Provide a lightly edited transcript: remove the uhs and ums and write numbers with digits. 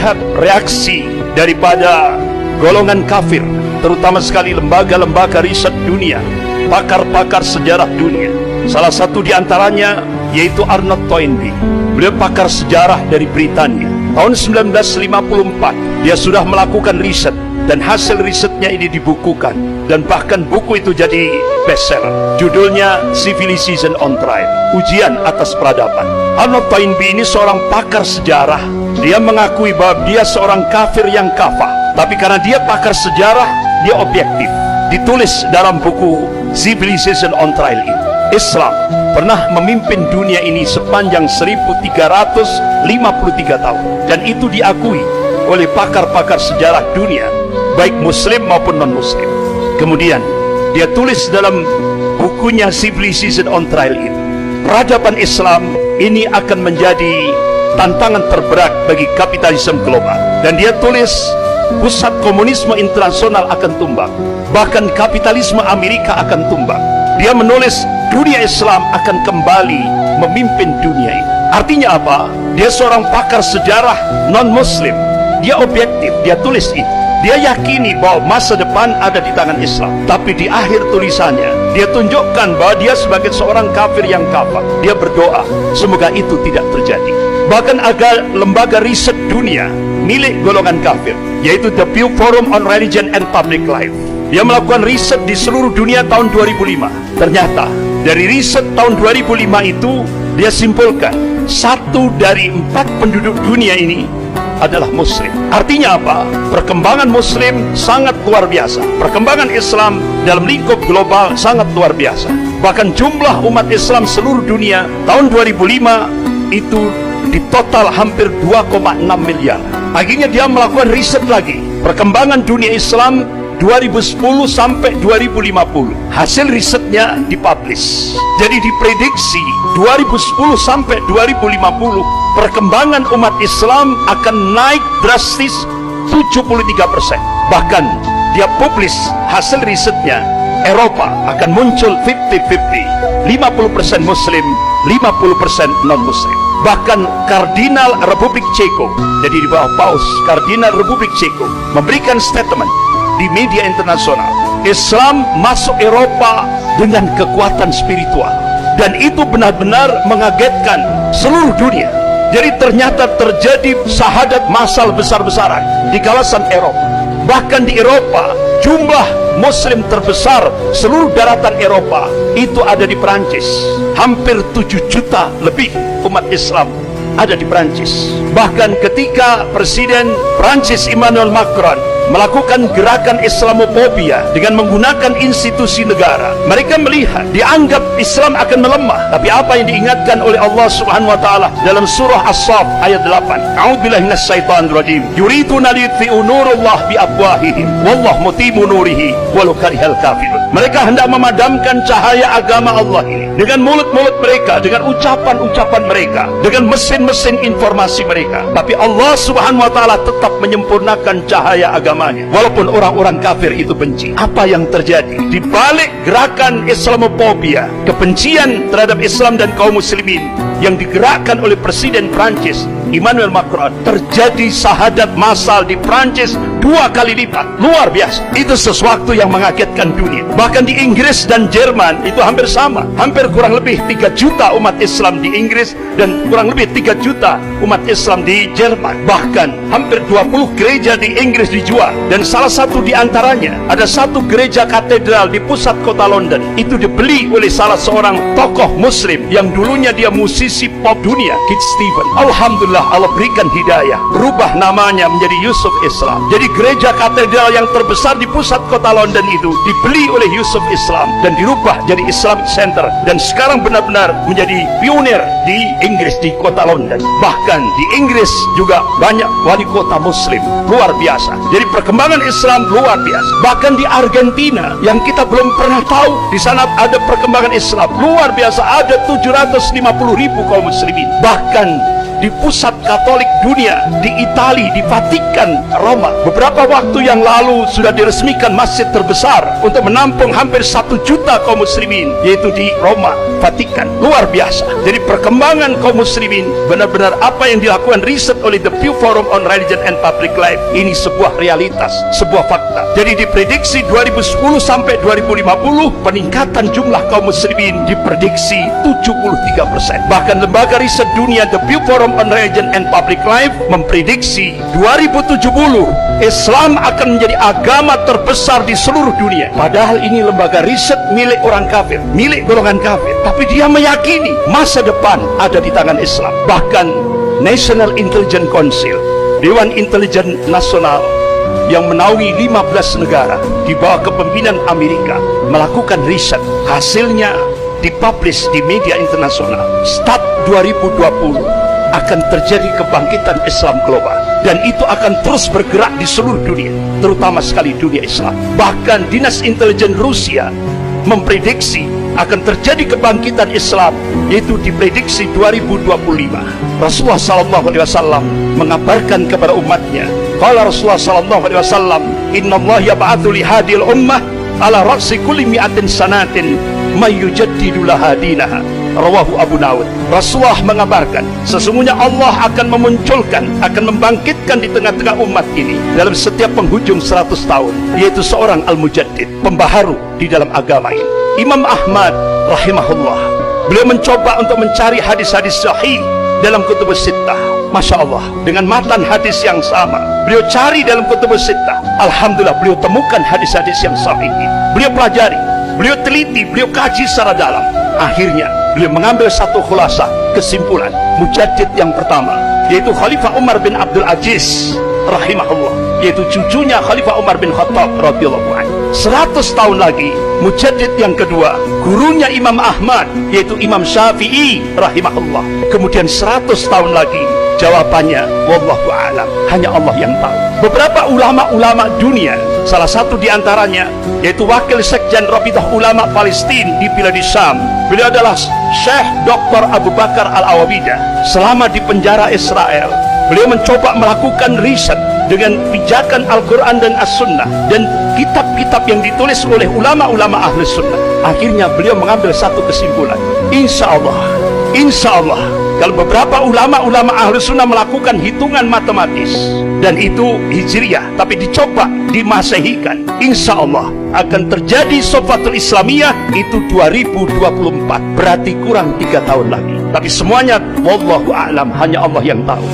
melihat reaksi daripada golongan kafir, terutama sekali lembaga-lembaga riset dunia, pakar-pakar sejarah dunia. Salah satu di antaranya yaitu Arnold Toynbee. Beliau pakar sejarah dari Britania. Tahun 1954 dia sudah melakukan riset, dan hasil risetnya ini dibukukan, dan bahkan buku itu jadi bestseller. Judulnya Civilization on Trial, ujian atas peradaban. Arnold Toynbee ini seorang pakar sejarah. Dia mengakui bahwa dia seorang kafir yang kafah, tapi karena dia pakar sejarah, dia objektif. Ditulis dalam buku Civilization on Trial ini, Islam pernah memimpin dunia ini sepanjang 1353 tahun, dan itu diakui oleh pakar-pakar sejarah dunia, baik muslim maupun non-muslim. Kemudian dia tulis dalam bukunya Civilization on Trial ini, peradaban Islam ini akan menjadi tantangan terberat bagi kapitalisme global. Dan dia tulis pusat komunisme internasional akan tumbang, bahkan kapitalisme Amerika akan tumbang. Dia menulis dunia Islam akan kembali memimpin dunia ini. Artinya apa? Dia seorang pakar sejarah non-muslim. Dia objektif, dia tulis itu. Dia yakini bahwa masa depan ada di tangan Islam. Tapi di akhir tulisannya, dia tunjukkan bahwa dia sebagai seorang kafir yang kafir. Dia berdoa, semoga itu tidak terjadi. Bahkan ada lembaga riset dunia milik golongan kafir, yaitu The Pew Forum on Religion and Public Life. Dia melakukan riset di seluruh dunia tahun 2005. Ternyata dari riset tahun 2005 itu, dia simpulkan 1 dari 4 penduduk dunia ini adalah muslim. Artinya apa? Perkembangan muslim sangat luar biasa. Perkembangan Islam dalam lingkup global sangat luar biasa. Bahkan jumlah umat Islam seluruh dunia tahun 2005 itu di total hampir 2,6 miliar. Akhirnya dia melakukan riset lagi, perkembangan dunia Islam 2010 sampai 2050. Hasil risetnya dipublish. Jadi diprediksi 2010 sampai 2050 perkembangan umat Islam akan naik drastis 73%. Bahkan dia publish hasil risetnya, Eropa akan muncul 50-50, 50% muslim, 50% non-muslim. Bahkan Kardinal Republik Ceko, jadi di bawah Paus, Kardinal Republik Ceko memberikan statement di media internasional, Islam masuk Eropa dengan kekuatan spiritual, dan itu benar-benar mengagetkan seluruh dunia. Jadi ternyata terjadi syahadat massal besar-besaran di kawasan Eropa. Bahkan di Eropa, jumlah muslim terbesar seluruh daratan Eropa itu ada di Perancis. Hampir 7 juta lebih umat Islam ada di Perancis. Bahkan ketika Presiden Perancis Emmanuel Macron melakukan gerakan Islamofobia dengan menggunakan institusi negara, mereka melihat, dianggap Islam akan melemah. Tapi apa yang diingatkan oleh Allah Subhanahu wa taala dalam surah As-Saff ayat 8, A'udzubillahi minasyaitonir rajim, yuriduna liyutfi'u nurallah biafwahihim wallahu mutimmu nurihi walau karihal kafirun. Mereka hendak memadamkan cahaya agama Allah ini dengan mulut-mulut mereka, dengan ucapan-ucapan mereka, dengan mesin-mesin informasi mereka. Tapi Allah Subhanahu wa taala tetap menyempurnakan cahaya agamanya, walaupun orang-orang kafir itu benci. Apa yang terjadi di balik gerakan Islamofobia, kebencian terhadap Islam dan kaum muslimin yang digerakkan oleh Presiden Prancis Emmanuel Macron? Terjadi syahadat massal di Prancis 2 kali lipat. Luar biasa. Itu sesuatu yang mengagetkan dunia. Bahkan di Inggris dan Jerman itu hampir sama. Hampir kurang lebih 3 juta umat Islam di Inggris dan kurang lebih 3 juta umat Islam di Jerman. Bahkan hampir 20 gereja di Inggris dijual, dan salah satu di antaranya ada satu gereja katedral di pusat kota London. Itu dibeli oleh salah seorang tokoh muslim yang dulunya dia musisi pop dunia, Keith Stevens. Alhamdulillah, Allah berikan hidayah, berubah namanya menjadi Yusuf Islam. Jadi gereja katedral yang terbesar di pusat kota London itu dibeli oleh Yusuf Islam dan dirubah jadi Islamic Center, dan sekarang benar-benar menjadi pionir di Inggris, di kota London. Bahkan di Inggris juga banyak wali kota muslim. Luar biasa. Jadi perkembangan Islam luar biasa. Bahkan di Argentina yang kita belum pernah tahu, di sana ada perkembangan Islam luar biasa. Ada 750.000 kaum muslimin. Bahkan di pusat Katolik dunia, di Italia, di Vatikan, Roma. Beberapa waktu yang lalu sudah diresmikan masjid terbesar untuk menampung hampir 1 juta kaum muslimin, yaitu di Roma, Vatikan. Luar biasa. Jadi perkembangan kaum muslimin, benar-benar apa yang dilakukan riset oleh The Pew Forum on Religion and Public Life, ini sebuah realitas, sebuah fakta. Jadi diprediksi 2010 sampai 2050 peningkatan jumlah kaum muslimin diprediksi 73%. Bahkan lembaga riset dunia The Pew Forum on Religion and Public Life memprediksi 2070 Islam akan menjadi agama terbesar di seluruh dunia. Padahal ini lembaga riset milik orang kafir, milik golongan kafir, tapi dia meyakini masa depan ada di tangan Islam. Bahkan National Intelligence Council, Dewan Intelijen Nasional yang menaungi 15 negara di bawah kepemimpinan Amerika, melakukan riset. Hasilnya dipublish di media internasional. Start 2020 akan terjadi kebangkitan Islam global, dan itu akan terus bergerak di seluruh dunia, terutama sekali dunia Islam. Bahkan Dinas Intelijen Rusia memprediksi akan terjadi kebangkitan Islam, yaitu diprediksi 2025. Rasulullah SAW mengabarkan kepada umatnya, qala Rasulullah SAW, inna Allah yab'athu li hadil ummah ala ra'si kulli mi'atin sanatin may yujaddidu laha dinaha. Rawahu Abu Dawud. Rasulullah mengabarkan, sesungguhnya Allah akan memunculkan, akan membangkitkan di tengah-tengah umat ini dalam setiap penghujung 100 tahun, yaitu seorang al-mujaddid, pembaharu di dalam agama ini. Imam Ahmad rahimahullah, beliau mencoba untuk mencari hadis-hadis sahih dalam kutubus sittah. Masya Allah, dengan matan hadis yang sama beliau cari dalam kutubus sittah. Alhamdulillah, beliau temukan hadis-hadis yang sahih. Beliau pelajari, beliau teliti, beliau kaji secara dalam. Akhirnya beliau mengambil satu khulasah, kesimpulan. Mujaddid yang pertama, yaitu Khalifah Umar bin Abdul Aziz rahimahullah, yaitu cucunya Khalifah Umar bin Khattab radhiyallahu anhu. 100 tahun lagi, mujaddid yang kedua, gurunya Imam Ahmad, yaitu Imam Syafi'i rahimahullah. Kemudian 100 tahun lagi, jawabannya wallahu a'lam, hanya Allah yang tahu. Beberapa ulama-ulama dunia, salah satu diantaranya yaitu Wakil Sekjen Rabidah Ulama Palestina di Bilad Syam, beliau adalah Syekh Dr. Abu Bakar Al-Awabidah. Selama di penjara Israel, beliau mencoba melakukan riset dengan pijakan Al-Quran dan As-Sunnah dan kitab-kitab yang ditulis oleh ulama-ulama ahli sunnah. Akhirnya beliau mengambil satu kesimpulan, insya Allah kalau beberapa ulama-ulama ahli sunnah melakukan hitungan matematis, dan itu hijriyah tapi dicoba dimasehikan, insya Allah akan terjadi Sofatul Islamiyah itu 2024, berarti kurang 3 tahun lagi. Tapi semuanya wallahu a'lam, hanya Allah yang tahu.